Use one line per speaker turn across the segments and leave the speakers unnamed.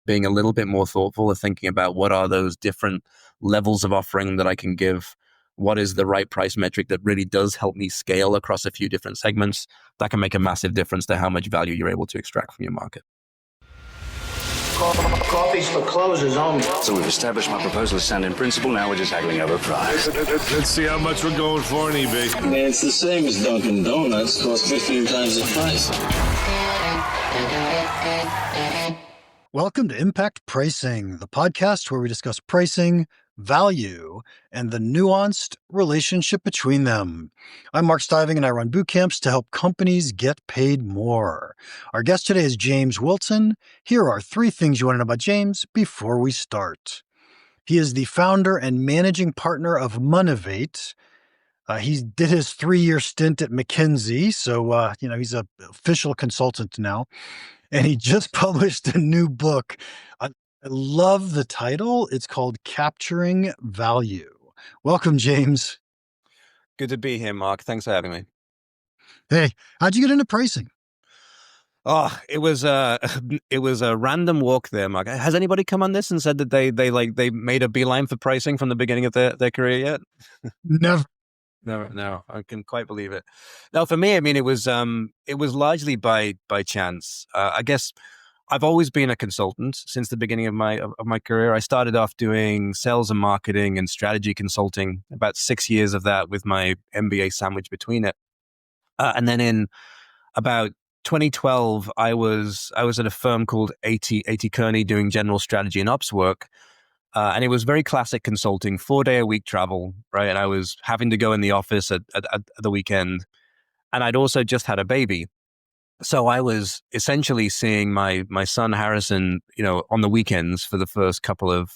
being a little bit more thoughtful of thinking about what are those different levels of offering that I can give. What is the right price metric that really does help me scale across a few different segments? That can make a massive difference to how much value you're able to extract from your market.
Coffee's for closers only.
So we've established my proposal is sound in principle. Now we're just haggling over price.
Let's see how much we're going for on eBay.
Man, it's the same as Dunkin' Donuts. Costs 15 times the price.
Welcome to Impact Pricing, the podcast where we discuss pricing, value, and the nuanced relationship between them. I'm Mark Stiving, and I run boot camps to help companies get paid more. Our guest today is James Wilton. Here are 3 things you want to know about James before we start. He is the founder and managing partner of Monevate. He did his 3-year stint at McKinsey, so he's an official consultant now. And he just published a new book. I love the title. It's called Capturing Value. Welcome, James.
Good to be here, Mark. Thanks for having me.
Hey, how'd you get into pricing?
Oh, it was a random walk there, Mark. Has anybody come on this and said that they made a beeline for pricing from the beginning of their career yet?
Never.
No, I can quite believe it. No, for me, I mean, it was largely by chance. I guess I've always been a consultant since the beginning of my career. I started off doing sales and marketing and strategy consulting, about 6 years of that with my MBA sandwich between it. And then in about 2012, I was at a firm called A.T. Kearney doing general strategy and ops work. And it was very classic consulting, 4-day-a-week travel, right? And I was having to go in the office at the weekend. And I'd also just had a baby. So I was essentially seeing my son Harrison, on the weekends for the first couple of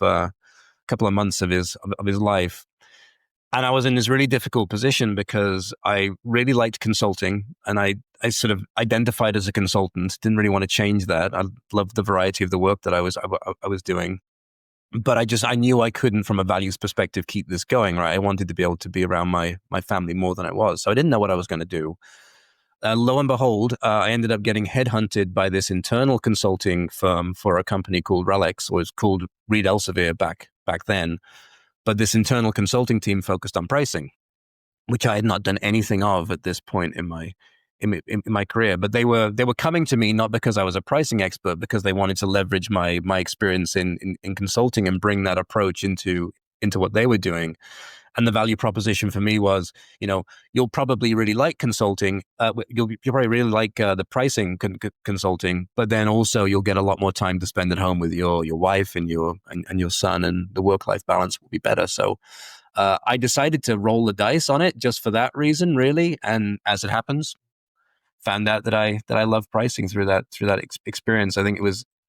months of his life. And I was in this really difficult position because I really liked consulting, and I sort of identified as a consultant, didn't really want to change that. I loved the variety of the work that I was doing. But I knew I couldn't, from a values perspective, keep this going, right? I wanted to be able to be around my family more than I was. So I didn't know what I was going to do. Lo and behold, I ended up getting headhunted by this internal consulting firm for a company called Relics, or it was called Reed Elsevier back then. But this internal consulting team focused on pricing, which I had not done anything of at this point in my career. But they were coming to me not because I was a pricing expert, because they wanted to leverage my experience in consulting and bring that approach into what they were doing. And the value proposition for me was, you'll probably really like consulting. You'll probably really like the pricing consulting, but then also you'll get a lot more time to spend at home with your wife and your son, and the work-life balance will be better. So I decided to roll the dice on it just for that reason, really. And as it happens, found out that I love pricing through that experience. I think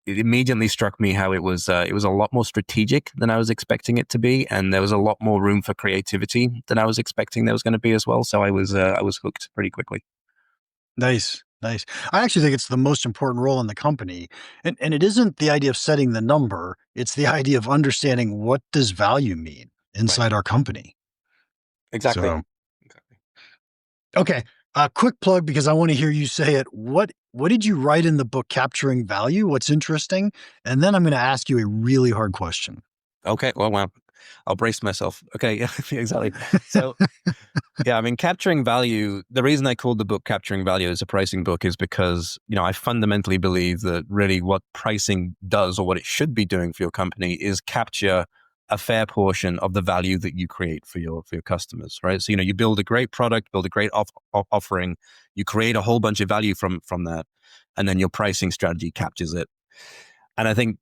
it immediately struck me how it was a lot more strategic than I was expecting it to be, and there was a lot more room for creativity than I was expecting there was going to be as well. So I was hooked pretty quickly.
Nice. I actually think it's the most important role in the company, and it isn't the idea of setting the number; it's the idea of understanding what does value mean inside our company.
Exactly.
Okay. A quick plug, because I want to hear you say it. What did you write in the book Capturing Value? What's interesting? And then I'm going to ask you a really hard question.
Okay. Well, wow. I'll brace myself. Okay. Yeah, exactly. So, yeah, I mean, Capturing Value, the reason I called the book Capturing Value as a pricing book is because, I fundamentally believe that really what pricing does, or what it should be doing for your company, is capture a fair portion of the value that you create for your customers, right? So, you build a great product, build a great offering, you create a whole bunch of value from that, and then your pricing strategy captures it. And I think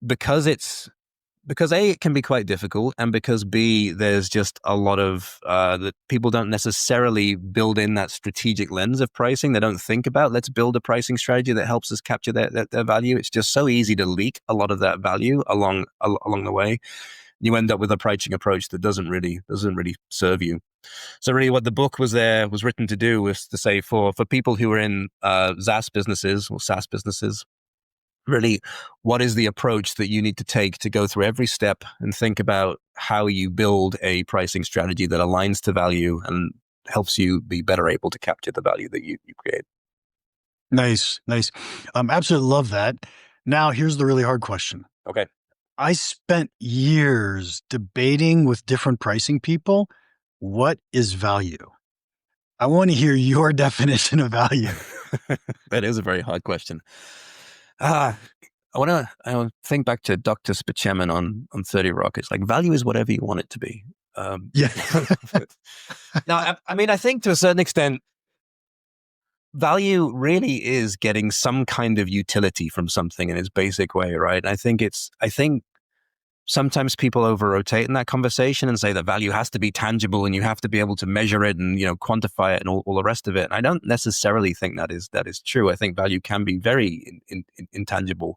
because A, it can be quite difficult, and because B, there's just a lot of that people don't necessarily build in that strategic lens of pricing. They don't think about, let's build a pricing strategy that helps us capture their value. It's just so easy to leak a lot of that value along the way. You end up with a pricing approach that doesn't really serve you. So really what the book was written to do was to say for people who are in SaaS businesses or SaaS businesses, really, what is the approach that you need to take to go through every step and think about how you build a pricing strategy that aligns to value and helps you be better able to capture the value that you create.
Nice. Absolutely love that. Now, here's the really hard question.
Okay.
I spent years debating with different pricing people, what is value? I want to hear your definition of value.
That is a very hard question. I want to think back to Dr. Spaceman on 30 Rock. It's like value is whatever you want it to be.
Yeah.
Now, I mean, I think to a certain extent, value really is getting some kind of utility from something in its basic way, right? I think sometimes people over-rotate in that conversation and say that value has to be tangible and you have to be able to measure it and, quantify it and all the rest of it. And I don't necessarily think that is true. I think value can be very intangible,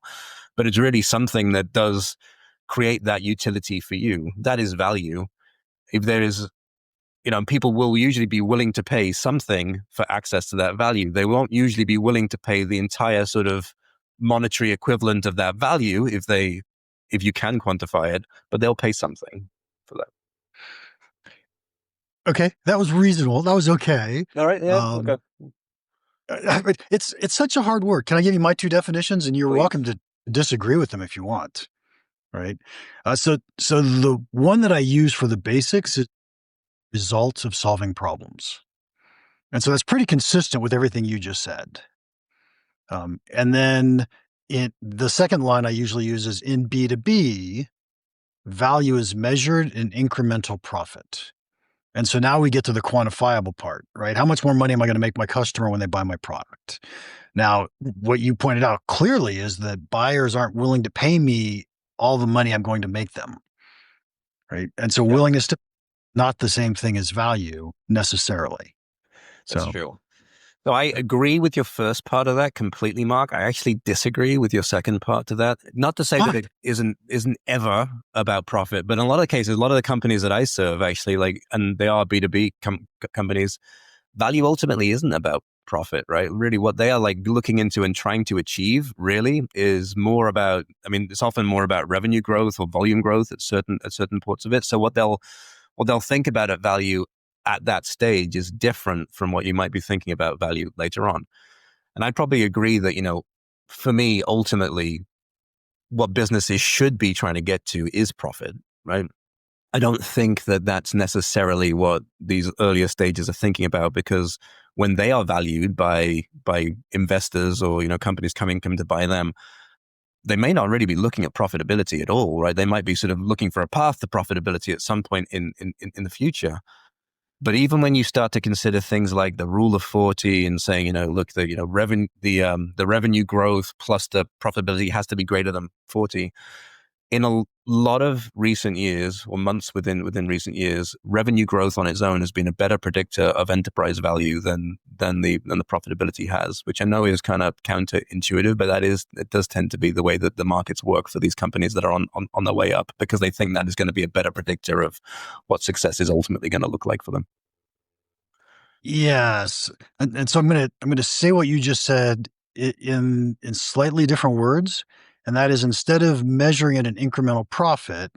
but it's really something that does create that utility for you. That is value. If there is, people will usually be willing to pay something for access to that value. They won't usually be willing to pay the entire sort of monetary equivalent of that value if you can quantify it, but they'll pay something for that.
Okay, that was reasonable. That was okay.
All right, yeah, okay.
It's such a hard word. Can I give you my two definitions? And you're
Please.
welcome to disagree with them if you want. Right. So the one that I use for the basics is results of solving problems. And so that's pretty consistent with everything you just said. And then the second line I usually use is in B2B, value is measured in incremental profit. And so now we get to the quantifiable part, right? How much more money am I going to make my customer when they buy my product? Now, what you pointed out clearly is that buyers aren't willing to pay me all the money I'm going to make them, right? And so willingness to not the same thing as value necessarily.
That's true. So I agree with your first part of that completely, Mark. I actually disagree with your second part to that. Not to say that it isn't ever about profit, but in a lot of cases, a lot of the companies that I serve actually and they are B2B companies, value ultimately isn't about profit, right? Really what they are looking into and trying to achieve really is more about, it's often more about revenue growth or volume growth at certain parts of it. So what they'll think about at value at that stage is different from what you might be thinking about value later on. And I'd probably agree that, for me, ultimately, what businesses should be trying to get to is profit, right? I don't think that that's necessarily what these earlier stages are thinking about, because when they are valued by investors or, companies coming to buy them, they may not really be looking at profitability at all, right? They might be sort of looking for a path to profitability at some point in the future. But even when you start to consider things like the rule of 40 and saying, look, the revenue growth plus the profitability has to be greater than 40. In a lot of recent years or months within recent years, revenue growth on its own has been a better predictor of enterprise value than the profitability has, which I know is kind of counterintuitive, but it does tend to be the way that the markets work for these companies that are on their way up, because they think that is going to be a better predictor of what success is ultimately going to look like for them.
Yes. And so I'm going to say what you just said in slightly different words. And that is, instead of measuring it in incremental profit,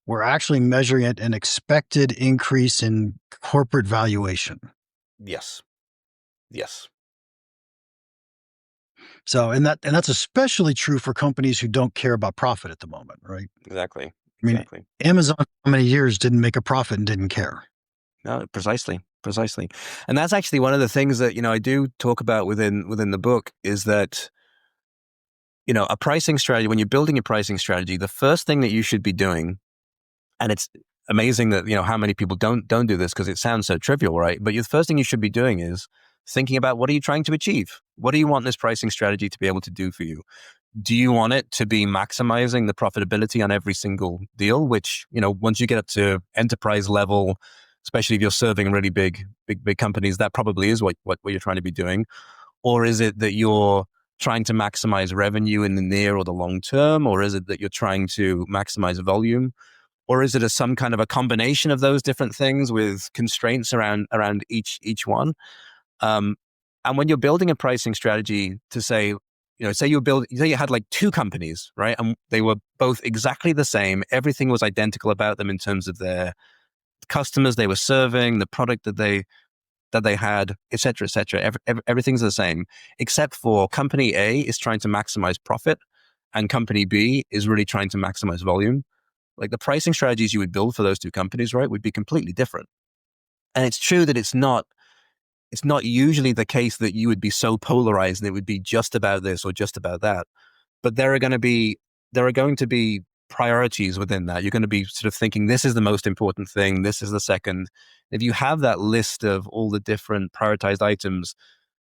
we're actually measuring it an expected increase in corporate valuation.
Yes.
So, and that's especially true for companies who don't care about profit at the moment, right?
Exactly.
Amazon, how many years didn't make a profit and didn't care?
No, precisely. And that's actually one of the things that, I do talk about within the book is that, a pricing strategy, when you're building a pricing strategy, the first thing that you should be doing, and it's amazing that, how many people don't do this because it sounds so trivial, right? But the first thing you should be doing is thinking about, what are you trying to achieve? What do you want this pricing strategy to be able to do for you? Do you want it to be maximizing the profitability on every single deal, which, once you get up to enterprise level, especially if you're serving really big companies, that probably is what you're trying to be doing? Or is it that you're trying to maximize revenue in the near or the long term? Or is it that you're trying to maximize volume? Or is it some kind of a combination of those different things with constraints around each one? And when you're building a pricing strategy to say, say you had two companies, right? And they were both exactly the same. Everything was identical about them in terms of their customers they were serving, the product that they had, et cetera, et cetera. Everything's the same, except for company A is trying to maximize profit and company B is really trying to maximize volume, like the pricing strategies you would build for those two companies, right, would be completely different. And it's true that it's not usually the case that you would be so polarized and it would be just about this or just about that. But there are going to be priorities within that. You're going to be sort of thinking, this is the most important thing, this is the second. If you have that list of all the different prioritized items,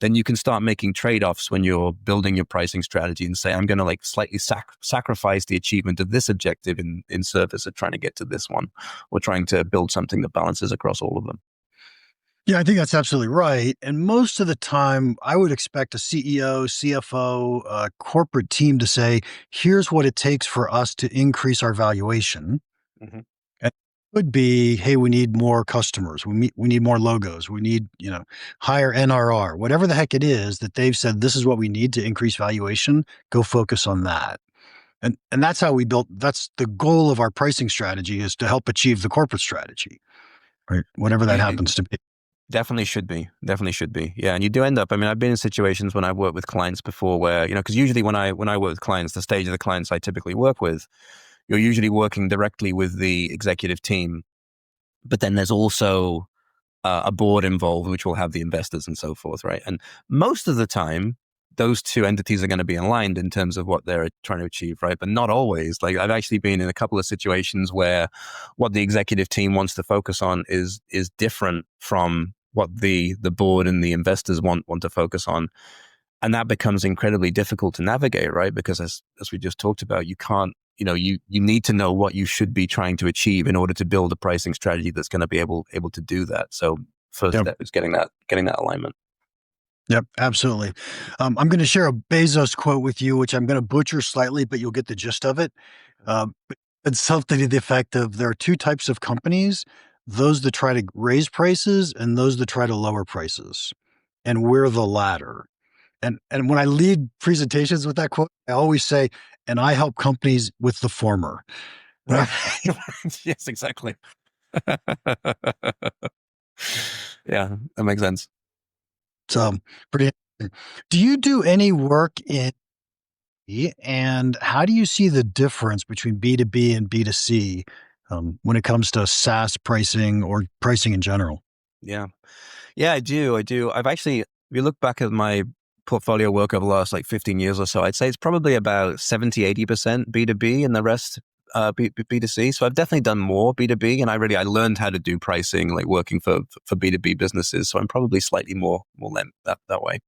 then you can start making trade-offs when you're building your pricing strategy and say, I'm going to like slightly sacrifice the achievement of this objective in service of trying to get to this one, or trying to build something that balances across all of them.
Yeah, I think that's absolutely right. And most of the time, I would expect a CEO, CFO, corporate team to say, here's what it takes for us to increase our valuation.
Mm-hmm.
And it could be, hey, we need more customers. We need more logos. We need, higher NRR, whatever the heck it is that they've said, this is what we need to increase valuation. Go focus on that. And that's how that's the goal of our pricing strategy, is to help achieve the corporate strategy, right? Whatever that happens to be.
Definitely should be. Yeah. And you do end up, I've been in situations when I've worked with clients before where, because usually when I work with clients, the stage of the clients I typically work with, you're usually working directly with the executive team. But then there's also a board involved, which will have the investors and so forth, right? And most of the time, those two entities are going to be aligned in terms of what they're trying to achieve, right? But not always. Like, I've actually been in a couple of situations where what the executive team wants to focus on is different from what the board and the investors want to focus on. And that becomes incredibly difficult to navigate, right? Because as we just talked about, you can't, you need to know what you should be trying to achieve in order to build a pricing strategy that's going to be able to do that. So first step is getting that alignment.
Yep, absolutely. I'm going to share a Bezos quote with you, which I'm going to butcher slightly, but you'll get the gist of it. It's something to the effect of, there are two types of companies: those that try to raise prices and those that try to lower prices. And we're the latter. And when I lead presentations with that quote, I always say, and I help companies with the former. Right?
Yes, exactly. Yeah, that makes sense.
So pretty interesting. Do you do any work in and how do you see the difference between B2B and B2C when it comes to SaaS pricing or pricing in general?
Yeah, I do. I've actually, if you look back at my portfolio work over the last 15 years or so, I'd say it's probably about 70-80% B2B and the rest B2C. So I've definitely done more B2B, and I learned how to do pricing, like working for B2B businesses. So I'm probably slightly more that way.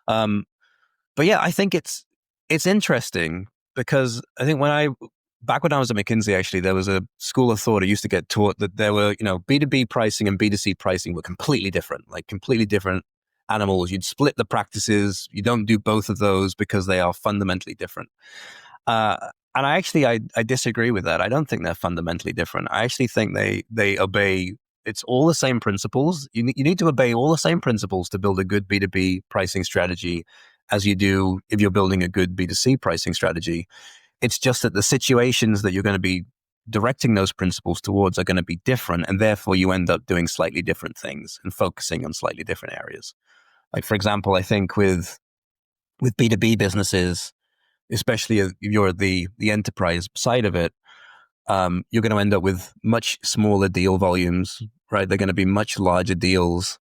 But yeah, I think it's interesting because I think back when I was at McKinsey, actually, there was a school of thought I used to get taught that there were, B2B pricing and B2C pricing were completely different animals. You'd split the practices. You don't do both of those because they are fundamentally different. And I disagree with that. I don't think they're fundamentally different. I actually think they obey. It's all the same principles. You need to obey all the same principles to build a good B2B pricing strategy as you do if you're building a good B2C pricing strategy. It's just that the situations that you're going to be directing those principles towards are going to be different, and therefore you end up doing slightly different things and focusing on slightly different areas. Like, for example, I think with B2B businesses, especially if you're the enterprise side of it, you're going to end up with much smaller deal volumes, right? They're going to be much larger deals.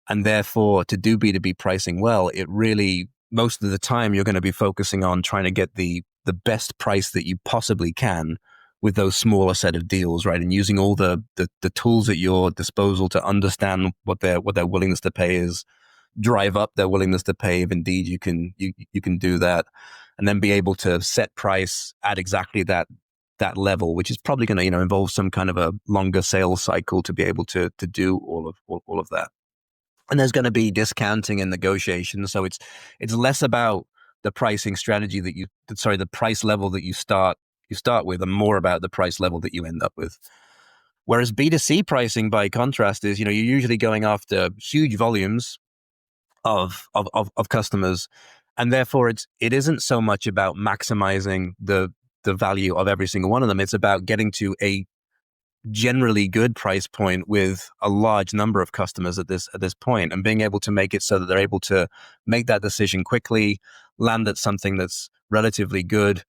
And therefore, to do B2B pricing well, it really, most of the time, you're going to be focusing on trying to get the best price that you possibly can with those smaller set of deals, right? And using all the tools at your disposal to understand what their willingness to pay is, drive up their willingness to pay if indeed you can do that, and then be able to set price at exactly that level, which is probably going to involve some kind of a longer sales cycle to be able to do all of that. And there's going to be discounting and negotiation, so it's less about the pricing strategy the price level that you start with, and more about the price level that you end up with. Whereas B2C pricing, by contrast, is you're usually going after huge volumes of customers, and therefore it isn't so much about maximizing the value of every single one of them. It's about getting to a generally good price point with a large number of customers at this point, and being able to make it so that they're able to make that decision quickly, land at something that's relatively good.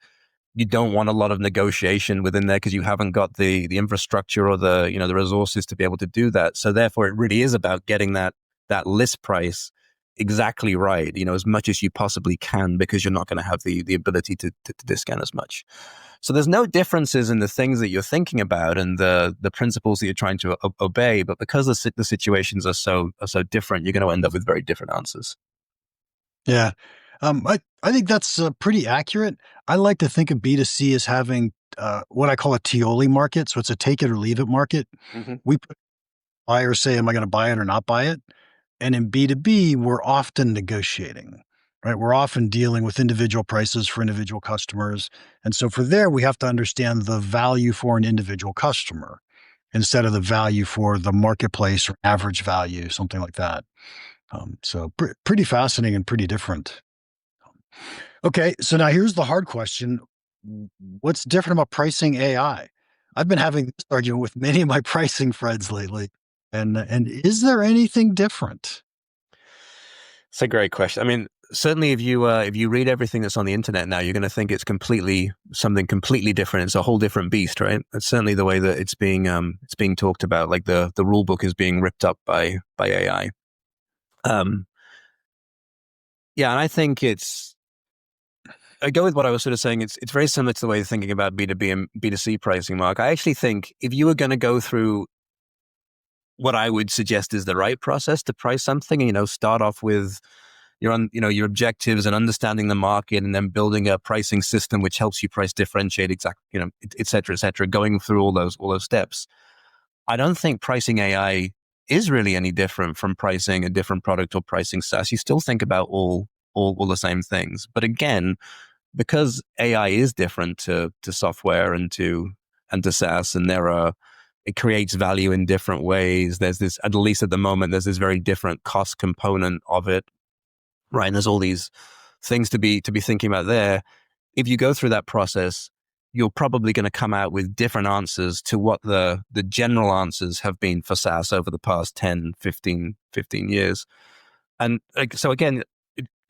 You don't want a lot of negotiation within there because you haven't got the infrastructure or the the resources to be able to do that. So therefore, it really is about getting that list price exactly right, as much as you possibly can, because you're not going to have the ability to discount as much. So there's no differences in the things that you're thinking about and the principles that you're trying to obey, but because the situations are so different, you're going to end up with very different answers.
Yeah. I think that's pretty accurate. I like to think of B2C as having what I call a Tioli market. So it's a take it or leave it market.
Mm-hmm.
We buyers say, am I going to buy it or not buy it? And in B2B, we're often negotiating, right? We're often dealing with individual prices for individual customers. And so for there, we have to understand the value for an individual customer instead of the value for the marketplace or average value, something like that. So pretty fascinating and pretty different. Okay, so now here's the hard question. What's different about pricing AI? I've been having this argument with many of my pricing friends lately. And is there anything different?
It's a great question. I mean, certainly if you read everything that's on the internet now, you're going to think it's something completely different. It's a whole different beast, right? That's certainly the way that it's being talked about. Like the rule book is being ripped up by AI. Yeah, and I think I go with what I was sort of saying. It's very similar to the way you're thinking about B2B and B2C pricing, Mark. I actually think if you were going to go through what I would suggest is the right process to price something, start off with your objectives and understanding the market, and then building a pricing system which helps you price differentiate exactly, et cetera, going through all those steps. I don't think pricing AI is really any different from pricing a different product or pricing SaaS. You still think about all the same things. But again, because AI is different to software and to SaaS, and it creates value in different ways. There's this, at least at the moment, there's this very different cost component of it, right? And there's all these things to be thinking about there. If you go through that process, you're probably going to come out with different answers to what the general answers have been for SaaS over the past 10, 15 years. And so again,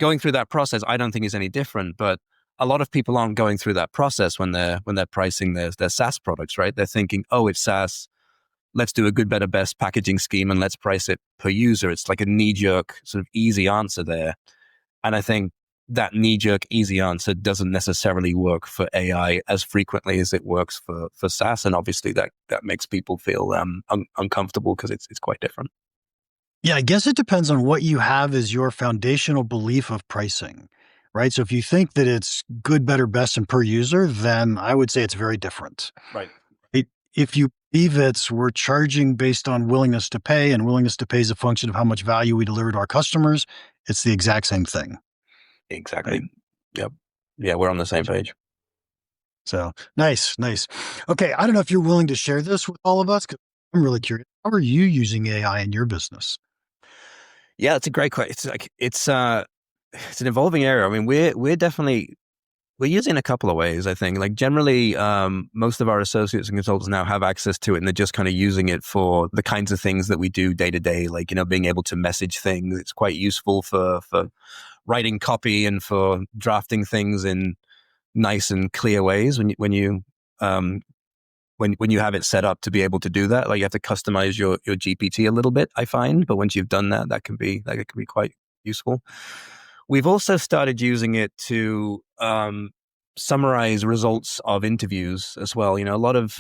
going through that process, I don't think is any different, but a lot of people aren't going through that process when they're pricing their SaaS products, right? They're thinking, oh, it's SaaS. Let's do a good, better, best packaging scheme and let's price it per user. It's like a knee-jerk sort of easy answer there. And I think that knee-jerk easy answer doesn't necessarily work for AI as frequently as it works for SaaS. And obviously that makes people feel uncomfortable because it's quite different.
Yeah, I guess it depends on what you have as your foundational belief of pricing, right? So if you think that it's good, better, best, and per user, then I would say it's very different.
Right.
If you believe we're charging based on willingness to pay, and willingness to pay is a function of how much value we deliver to our customers, it's the exact same thing.
Exactly.
Right?
Yep. Yeah, we're on the same page.
So nice. Okay, I don't know if you're willing to share this with all of us, because I'm really curious. How are you using AI in your business?
Yeah, it's a great question. It's an evolving area. I mean, we're using it in a couple of ways, I think. Like generally, most of our associates and consultants now have access to it, and they're just kind of using it for the kinds of things that we do day to day, like, being able to message things. It's quite useful for writing copy and for drafting things in nice and clear ways when you have it set up to be able to do that. Like you have to customize your GPT a little bit, I find, but once you've done that, that can be quite useful. We've also started using it to summarize results of interviews as well. A lot of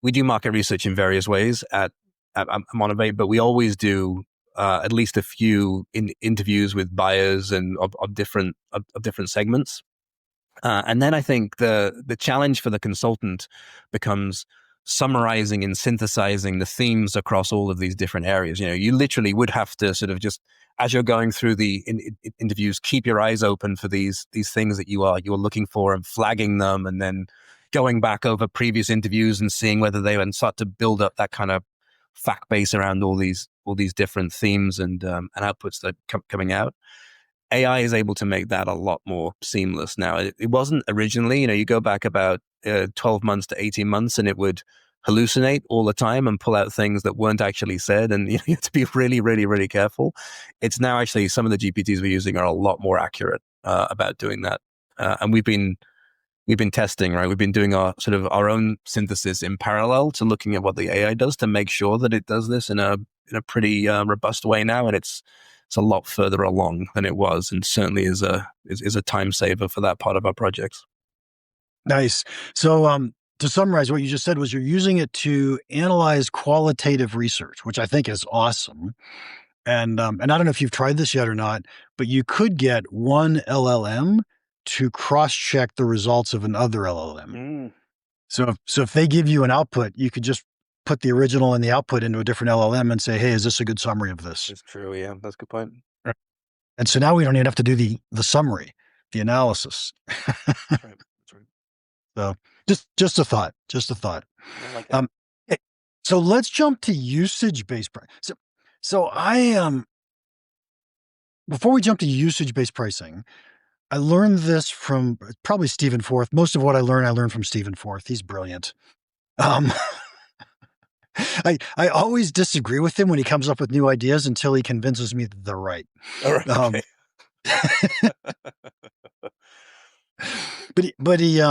we do market research in various ways at Monevate, but we always do at least a few interviews with buyers and of different segments. And then I think the challenge for the consultant becomes summarizing and synthesizing the themes across all of these different areas. You literally would have to sort of just, as you're going through the interviews, keep your eyes open for these things that you're looking for and flagging them, and then going back over previous interviews and seeing whether they would start to build up that kind of fact base around all these different themes and outputs that are coming out. AI is able to make that a lot more seamless now. It wasn't originally. You go back about 12 months to 18 months, and it would hallucinate all the time and pull out things that weren't actually said. And you have to be really, really, really careful. It's now actually some of the GPTs we're using are a lot more accurate about doing that. And we've been testing, right? We've been doing our own synthesis in parallel to looking at what the AI does to make sure that it does this in a pretty robust way now. And it's a lot further along than it was, and certainly is a time saver for that part of our projects.
Nice. So, to summarize, what you just said was you're using it to analyze qualitative research, which I think is awesome. And I don't know if you've tried this yet or not, but you could get one LLM to cross-check the results of another LLM. So if they give you an output, you could just put the original and the output into a different LLM and say, hey, is this a good summary of this?
It's true. Yeah, that's a good point.
Right. And so now we don't even have to do the summary, the analysis.
That's right.
So just a thought.
I like that.
Okay, so let's jump to usage-based pricing. So I before we jump to usage-based pricing, I learned this from probably Stephen Forth. Most of what I learned from Stephen Forth. He's brilliant. I always disagree with him when he comes up with new ideas until he convinces me that they're right.
All right. Okay.
But he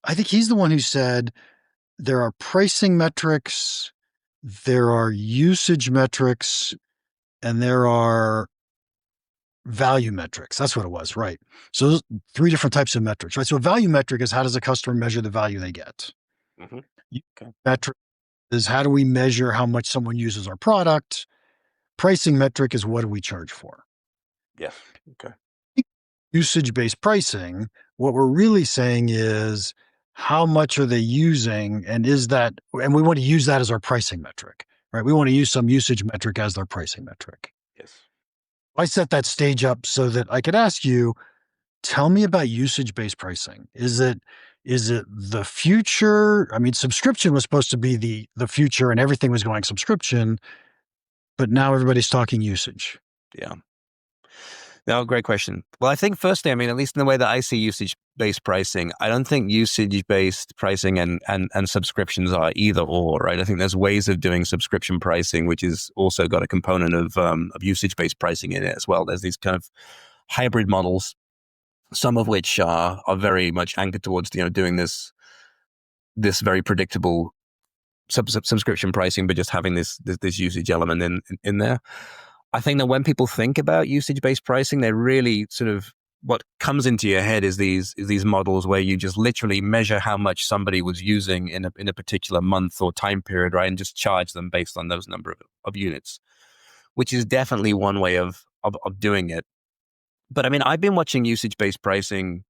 I think he's the one who said there are pricing metrics, there are usage metrics, and there are value metrics. That's what it was, right? So those 3 different types of metrics, right? So a value metric is how does a customer measure the value they get?
Mm-hmm. Okay.
Metric is how do we measure how much someone uses our product? Pricing metric is what do we charge for?
Yes. Okay.
Usage-based pricing, what we're really saying is how much are they using, and we want to use that as our pricing metric, right? We want to use some usage metric as their pricing metric.
Yes.
I set that stage up so that I could ask you, tell me about usage-based pricing. Is it the future? I mean, subscription was supposed to be the future and everything was going subscription, but now everybody's talking usage.
Yeah. No, great question. Well, I think firstly, at least in the way that I see usage-based pricing, I don't think usage-based pricing and subscriptions are either or, right? I think there's ways of doing subscription pricing, which is also got a component of usage-based pricing in it as well. There's these kind of hybrid models, some of which are very much anchored towards, doing this very predictable subscription pricing, but just having this usage element in there. I think that when people think about usage-based pricing, they really sort of, what comes into your head is these models where you just literally measure how much somebody was using in a particular month or time period, right? And just charge them based on those number of units, which is definitely one way of doing it. But I've been watching usage-based pricing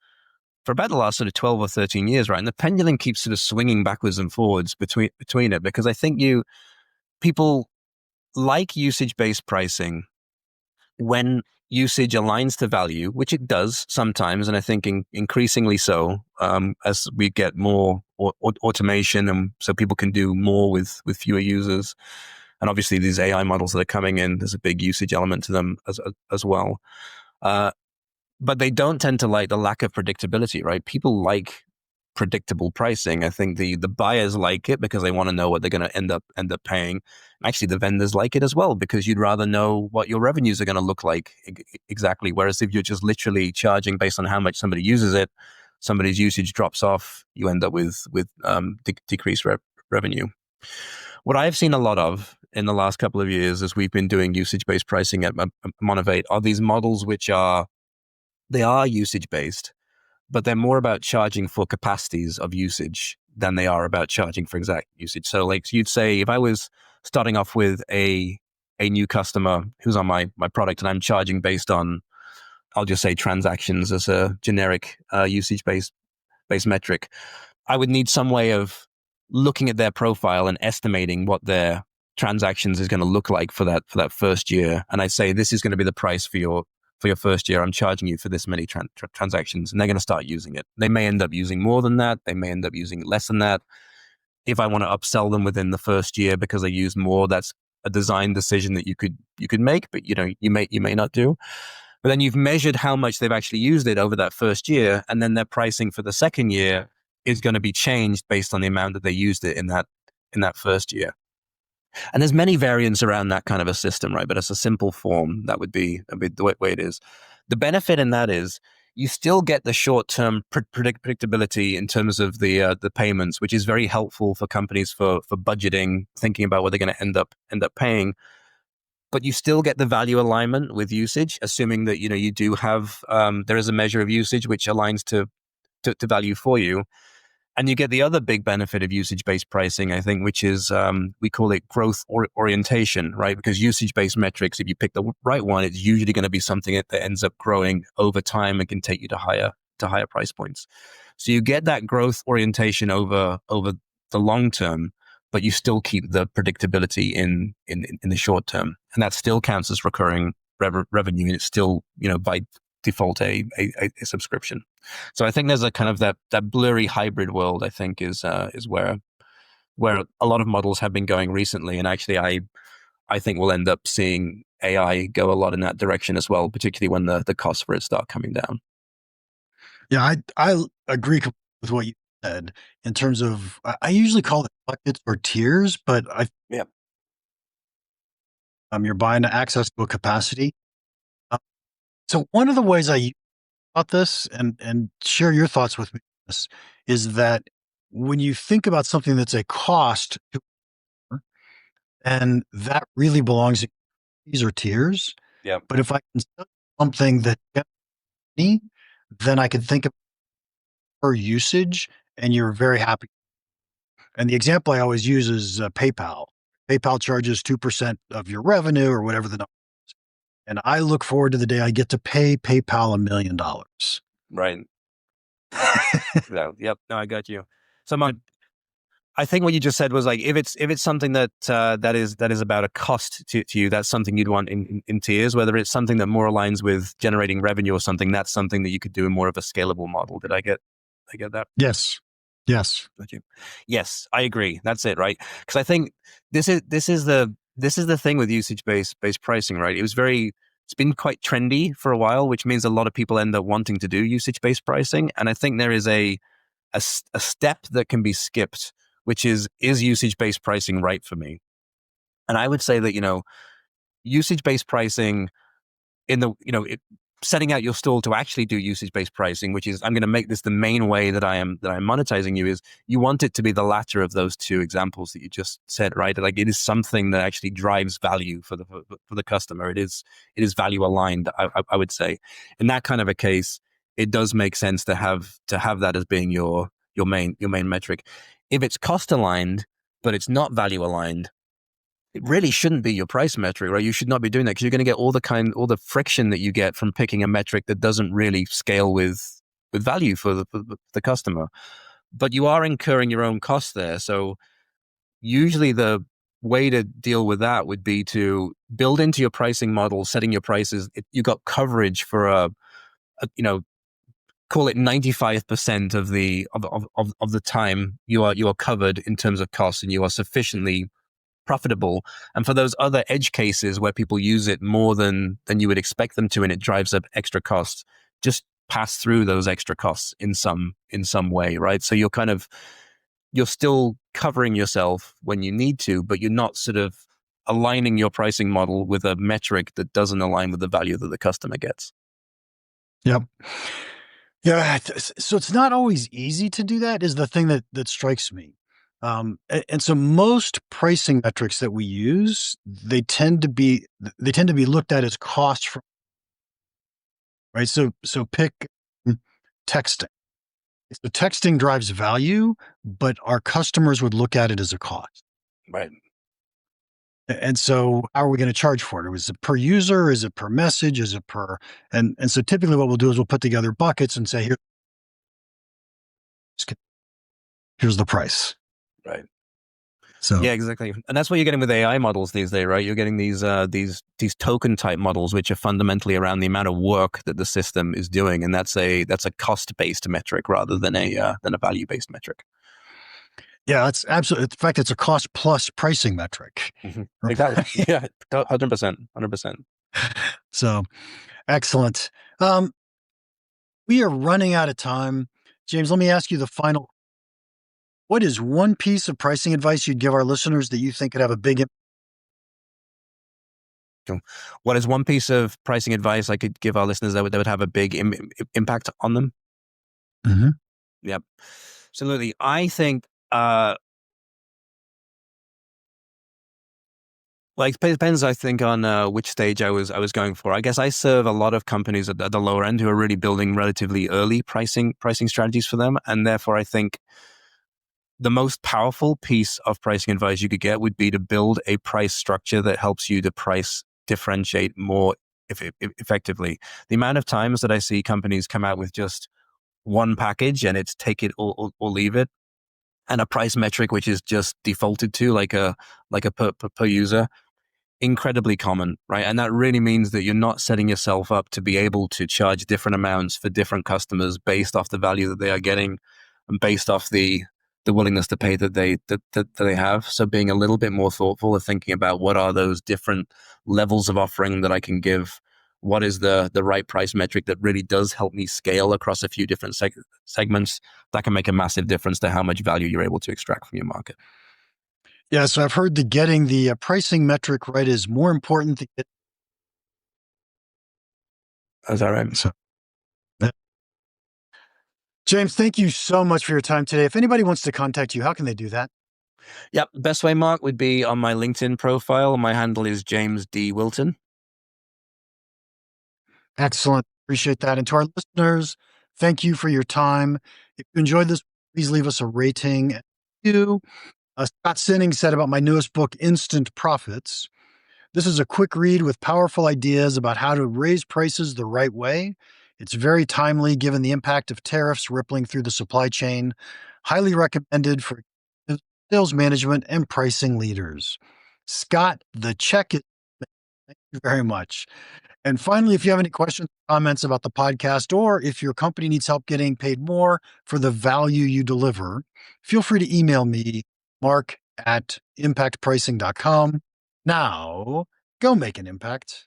for about the last sort of 12 or 13 years, right? And the pendulum keeps sort of swinging backwards and forwards between it, because I think people like usage-based pricing when usage aligns to value, which it does sometimes, and I think increasingly so as we get more automation, and so people can do more with fewer users. And obviously, these AI models that are coming in, there's a big usage element to them as well. But they don't tend to like the lack of predictability, right? People like predictable pricing. I think the buyers like it because they want to know what they're going to end up paying. Actually, the vendors like it as well because you'd rather know what your revenues are going to look like exactly. Whereas if you're just literally charging based on how much somebody uses it, somebody's usage drops off, you end up with decreased revenue. What I've seen a lot of in the last couple of years as we've been doing usage-based pricing at Monevate are these models which are usage-based, but they're more about charging for capacities of usage than they are about charging for exact usage. So like you'd say, if I was starting off with a new customer who's on my product and I'm charging based on, I'll just say transactions as a generic usage-based metric, I would need some way of looking at their profile and estimating what their transactions is going to look like for that first year. And I say, this is going to be the price for your first year. I'm charging you for this many transactions, and they're going to start using it. They may end up using more than that. They may end up using less than that. If I want to upsell them within the first year because they use more, that's a design decision that you could make, but you may not do. But then you've measured how much they've actually used it over that first year, and then their pricing for the second year is going to be changed based on the amount that they used it in that first year. And there's many variants around that kind of a system, right? But as a simple form, that would be the way it is. The benefit in that is you still get the short-term predictability in terms of the payments, which is very helpful for companies for budgeting, thinking about what they're going to end up paying. But you still get the value alignment with usage, assuming that you do have there is a measure of usage which aligns to value for you. And you get the other big benefit of usage-based pricing, I think, which is we call it growth orientation, right? Because usage-based metrics, if you pick the right one, it's usually going to be something that ends up growing over time and can take you to higher price points. So you get that growth orientation over the long term, but you still keep the predictability in the short term, and that still counts as recurring revenue, and it's still by default a subscription. So I think there's a kind of that blurry hybrid world, I think, is where a lot of models have been going recently. And actually, I think we'll end up seeing AI go a lot in that direction as well, particularly when the costs for it start coming down.
Yeah, I agree with what you said in terms of, I usually call it buckets or tiers, but you're buying access to a capacity. So one of the ways I use about this and share your thoughts with me on this is that when you think about something that's a cost, and that really belongs in these or tiers.
Yeah.
But if I can sell something that me, then I can think of per usage, and you're very happy. And the example I always use is PayPal. PayPal charges 2% of your revenue or whatever the number is. And I look forward to the day I get to pay PayPal $1 million.
Right. Yep. No, I got you. So I think what you just said was like, if it's something that is about a cost to you, that's something you'd want in tiers. Whether it's something that more aligns with generating revenue or something, that's something that you could do in more of a scalable model. Did I get that?
Yes.
Got you. Yes, I agree. That's it, right? Because I think this is the thing with usage-based pricing, right? It's been quite trendy for a while, which means a lot of people end up wanting to do usage-based pricing. And I think there is a step that can be skipped, which is usage-based pricing right for me? And I would say that, usage-based pricing setting out your stall to actually do usage-based pricing, which is I'm going to make this the main way that I'm monetizing you, is you want it to be the latter of those two examples that you just said, right? Like it is something that actually drives value for the customer. It is value aligned, I would say. In that kind of a case, it does make sense to have that as being your main metric. If it's cost aligned, but it's not value aligned, it really shouldn't be your price metric, right? You should not be doing that because you're going to get all the friction that you get from picking a metric that doesn't really scale with value for the customer. But you are incurring your own costs there. So usually the way to deal with that would be to build into your pricing model, setting your prices. You got coverage for call it 95% of the time you are covered in terms of costs, and you are sufficiently profitable. And for those other edge cases where people use it more than you would expect them to, and it drives up extra costs, just pass through those extra costs in some way, right? So you're still covering yourself when you need to, but you're not sort of aligning your pricing model with a metric that doesn't align with the value that the customer gets.
Yep. Yeah. So it's not always easy to do that, is the thing that strikes me. And so most pricing metrics that we use, they tend to be looked at as cost from, right? So pick texting. So texting drives value, but our customers would look at it as a cost.
Right.
And so how are we going to charge for it? Is it per user? Is it per message? Is it per, and so typically what we'll do is we'll put together buckets and say, here's the price.
Right.
So
yeah, exactly. And that's what you're getting with AI models these days, right? You're getting these token type models, which are fundamentally around the amount of work that the system is doing. And that's a cost-based metric rather than a value-based metric.
Yeah, it's absolutely. In fact, it's a cost plus pricing metric.
Mm-hmm. Exactly. Yeah, 100%.
So excellent. We are running out of time. James, let me ask you the final. What is one piece of pricing advice you'd give our listeners that you think could have a big impact?
What is one piece of pricing advice I could give our listeners that would have a big impact on them?
Mm-hmm.
Yep, absolutely. I think, it depends, I think, on which stage I was going for. I guess I serve a lot of companies at the lower end who are really building relatively early pricing strategies for them. And therefore, I think the most powerful piece of pricing advice you could get would be to build a price structure that helps you to price differentiate more effectively. The amount of times that I see companies come out with just one package and it's take it or leave it, and a price metric which is just defaulted to like a per user, incredibly common, right? And that really means that you're not setting yourself up to be able to charge different amounts for different customers based off the value that they are getting and based off the willingness to pay that they have. So being a little bit more thoughtful of thinking about what are those different levels of offering that I can give, what is the right price metric that really does help me scale across a few different segments, that can make a massive difference to how much value you're able to extract from your market.
Yeah, so I've heard that getting the pricing metric right is more important than
Is that right?
So, James, thank you so much for your time today. If anybody wants to contact you, how can they do that?
Yep. Best way, Mark, would be on my LinkedIn profile. My handle is James D. Wilton.
Excellent. Appreciate that. And to our listeners, thank you for your time. If you enjoyed this, please leave us a rating. Scott Sinning said about my newest book, Instant Profits. This is a quick read with powerful ideas about how to raise prices the right way. It's very timely given the impact of tariffs rippling through the supply chain. Highly recommended for sales management and pricing leaders. Scott, the check is. Thank you very much. And finally, if you have any questions, comments about the podcast, or if your company needs help getting paid more for the value you deliver, feel free to email me, mark@impactpricing.com. Now, go make an impact.